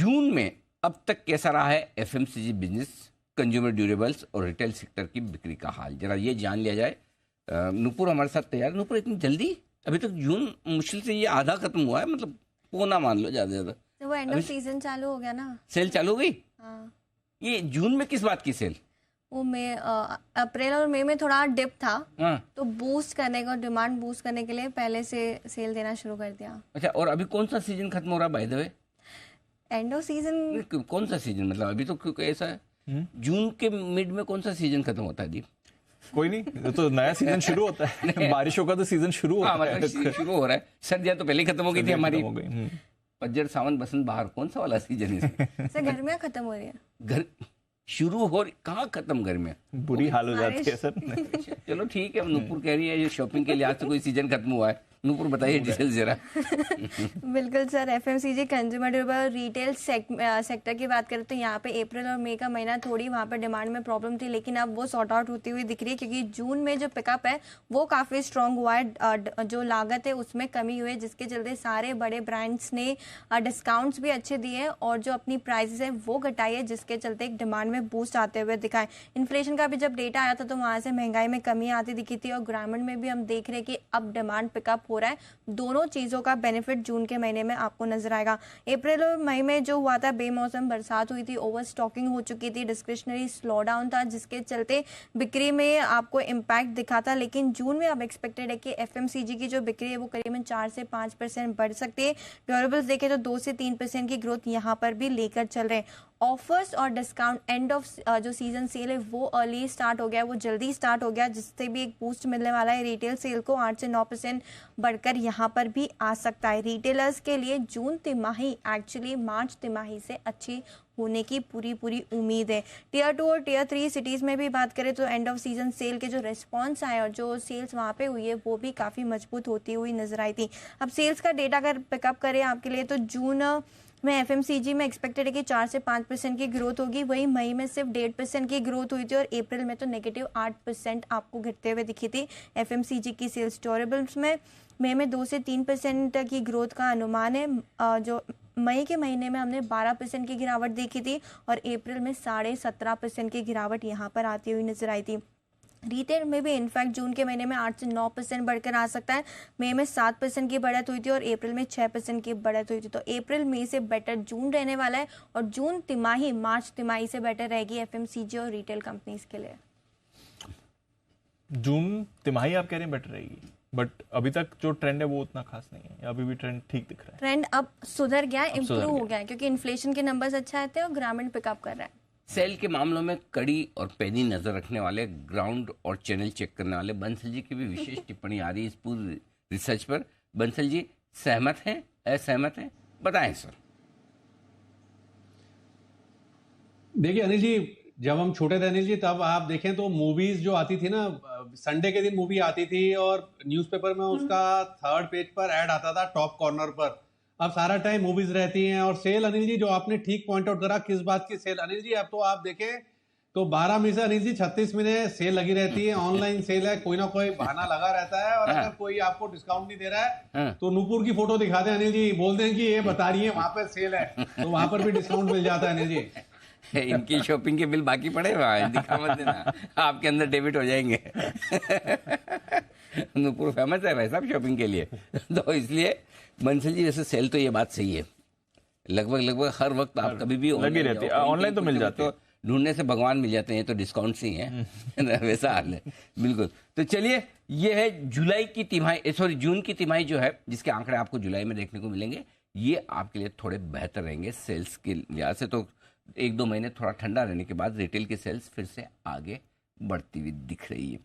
जून में अब तक कैसा रहा है एफएमसीजी बिजनेस, कंज्यूमर ड्यूरेबल्स और रिटेल सेक्टर की बिक्री का हाल, जरा ये जान लिया जाए। नूपुर हमारे साथ तैयार। नूपुर, इतनी जल्दी? अभी तक जून मुश्किल से ये आधा खत्म हुआ है, मतलब पौना मान लो ज्यादा ज्यादा। तो वो एंड ऑफ सीजन चालू हो गया ना, सेल चालू हो गई। हाँ। ये जून में किस बात की सेल? वो मई, अप्रैल और मई में थोड़ा डिप था, हाँ। तो बूस्ट करने को, डिमांड बूस्ट करने के लिए पहले से सेल देना शुरू कर दिया। अच्छा, और अभी कौन सा सीजन खत्म हो रहा है by the way? End off season कौन सा सीजन, मतलब अभी तो क्योंकि ऐसा है जून के मिड में कौन सा सीजन खत्म होता है जी? कोई नहीं, तो नया सीजन शुरू होता है। बारिशों का तो सीजन शुरू होता है, मतलब शुरू हो रहा है। सर्दियां तो पहले ही खत्म हो गई थी हमारी। हो गई। पतझड़, सावन, बसंत, बहार, कौन सा वाला सीजन है? सर गर्मियाँ खत्म हो रही है। घर शुरू हो रही, कहाँ खत्म गर्मियां? बुरी हाल हो जाती है सर। चलो ठीक है, नूपुर कह रही है ये शॉपिंग के लिहाज से कोई सीजन खत्म हुआ है। नूपुर बताइए डिटेल जरा। बिल्कुल sir, FMCG consumer durable retail sector की बात करें तो यहाँ पे अप्रैल और मई का महीना थोड़ी वहाँ पे डिमांड में प्रॉब्लम थी, लेकिन अब वो सॉर्ट आउट होती हुई दिख रही है, क्योंकि जून में जो पिकअप है वो काफ़ी स्ट्रांग हुआ है। जो लागत है उसमें कमी हुई है, जिसके चलते सारे बड़े ब्रांड्स ने डिस्काउंट्स भी अच्छे दिए और जो अपनी प्राइसेस है वो घटाई है, जिसके चलते एक डिमांड में बूस्ट आते हुए दिखाए। इन्फ्लेशन का भी जब डेटा आया था तो वहाँ से महंगाई में कमी आती दिखी थी, और ग्रामीण में भी हम देख रहे हैं कि अब डिमांड पिकअप हो रहा है। दोनों चीज़ों का बेनिफिट जून के महीने में आपको नजर आएगा। अप्रैल और मई में जो हुआ था, बेमौसम बरसात हुई थी, ओवर स्टॉकिंग हो चुकी थी, डिस्क्रिशनरी स्लो डाउन था, जिसके चलते बिक्री में आपको इम्पैक्ट दिखा था। लेकिन जून में अब एक्सपेक्टेड है कि एफएमसीजी की जो बिक्री है वो करीबन 4 से 5% बढ़ सकती है। ड्यूरेबल्स देखें तो 2 से 3% की ग्रोथ यहाँ पर भी लेकर चल रहे हैं। ऑफर्स और डिस्काउंट, एंड ऑफ जो सीजन सेल है वो अर्ली स्टार्ट हो गया, वो जल्दी स्टार्ट हो गया, जिससे भी एक बूस्ट मिलने वाला है। रिटेल सेल को 8 से 9% बढ़कर यहाँ पर भी आ सकता है। रिटेलर्स के लिए जून तिमाही एक्चुअली मार्च तिमाही से अच्छी होने की पूरी उम्मीद है। टियर 2 और टियर 3 सिटीज़ में भी बात करें तो एंड ऑफ सीजन सेल के जो रिस्पॉन्स आए और जो सेल्स वहाँ पे हुई है वो भी काफ़ी मजबूत होती हुई नजर आई थी। अब सेल्स का डेटा अगर पिकअप करें आपके लिए तो जून में एफएमसीजी में एक्सपेक्टेड है कि 4 से 5% की ग्रोथ होगी, वही मई में सिर्फ 1.5% की ग्रोथ हुई थी, और अप्रैल में तो नेगेटिव 8% आपको घटते हुए दिखी थी एफएमसीजी की सेल्स। ड्यूरेबल्स में मई में 2 से 3% की ग्रोथ का अनुमान है। जो मई के महीने में हमने 12% की गिरावट देखी थी, और अप्रैल में 17.5% की गिरावट यहाँ पर आती हुई नजर आई थी। रिटेल में भी इनफैक्ट जून के महीने में 8 से 9% बढ़कर आ सकता है। मई में 7% की बढ़त हुई थी और अप्रैल में 6% की बढ़त हुई थी। तो अप्रैल मई से बेटर जून रहने वाला है, और जून तिमाही मार्च तिमाही से बेटर रहेगी एफएमसीजी और रिटेल कंपनीज के लिए। जून तिमाही आप कह रहे हैं बेटर रहेगी, बट अभी तक जो ट्रेंड है वो उतना खास नहीं है, अभी भी ट्रेंड ठीक दिख रहा है। ट्रेंड अब सुधर गया, इम्प्रूव हो गया है, क्योंकि इन्फ्लेशन के नंबर्स अच्छा आते हैं और ग्रामीण पिकअप कर रहा है। सेल के मामलों में कड़ी और पैनी नजर रखने वाले, ग्राउंड और चैनल चेक करने वाले बंसल जी की भी विशेष टिप्पणी आ रही है इस पूरी रिसर्च पर। बंसल जी सहमत हैं, असहमत हैं, बताएं सर। देखिए अनिल जी, जब हम छोटे थे अनिल जी, तब आप देखें तो मूवीज जो आती थी ना, संडे के दिन मूवी आती थी और न्यूज़पेपर में उसका 3rd पेज पर ऐड आता था टॉप कॉर्नर पर। अब सारा टाइम मूवीज रहती हैं। और सेल अनिल जी, जो आपने ठीक पॉइंट आउट करा, किस बात की सेल अनिल जी, अब तो आप देखें तो 12 मई से अनिल जी 36 मई सेल लगी रहती है, ऑनलाइन सेल है, कोई ना कोई बहाना लगा रहता है। और अगर कोई आपको डिस्काउंट नहीं दे रहा है तो नूपुर की फोटो दिखाते हैं अनिल जी, बोलते हैं कि ये बता रही है वहां पर सेल है, तो वहां पर भी डिस्काउंट मिल जाता है अनिल जी। इनकी शॉपिंग के बिल बाकी पड़े, दिखा मत देना, आपके अंदर डेबिट हो जाएंगे। नूपुर फेमस है भाई साहब शॉपिंग के लिए, तो इसलिए बंसल जी वैसे सेल तो ये बात सही है, लगभग हर वक्त आप कभी भी लगी रहती है, ऑनलाइन तो मिल जाती है, ढूंढने से भगवान मिल जाते हैं, तो डिस्काउंट ही है। वैसा हाल है बिल्कुल। तो चलिए, ये है जुलाई की तिमाही, सॉरी जून की तिमाही जो है, जिसके आंकड़े आपको जुलाई में देखने को मिलेंगे। ये आपके लिए थोड़े बेहतर रहेंगे सेल्स के लिहाज से। तो 1-2 महीने थोड़ा ठंडा रहने के बाद रिटेल की सेल्स फिर से आगे बढ़ती हुई दिख रही है।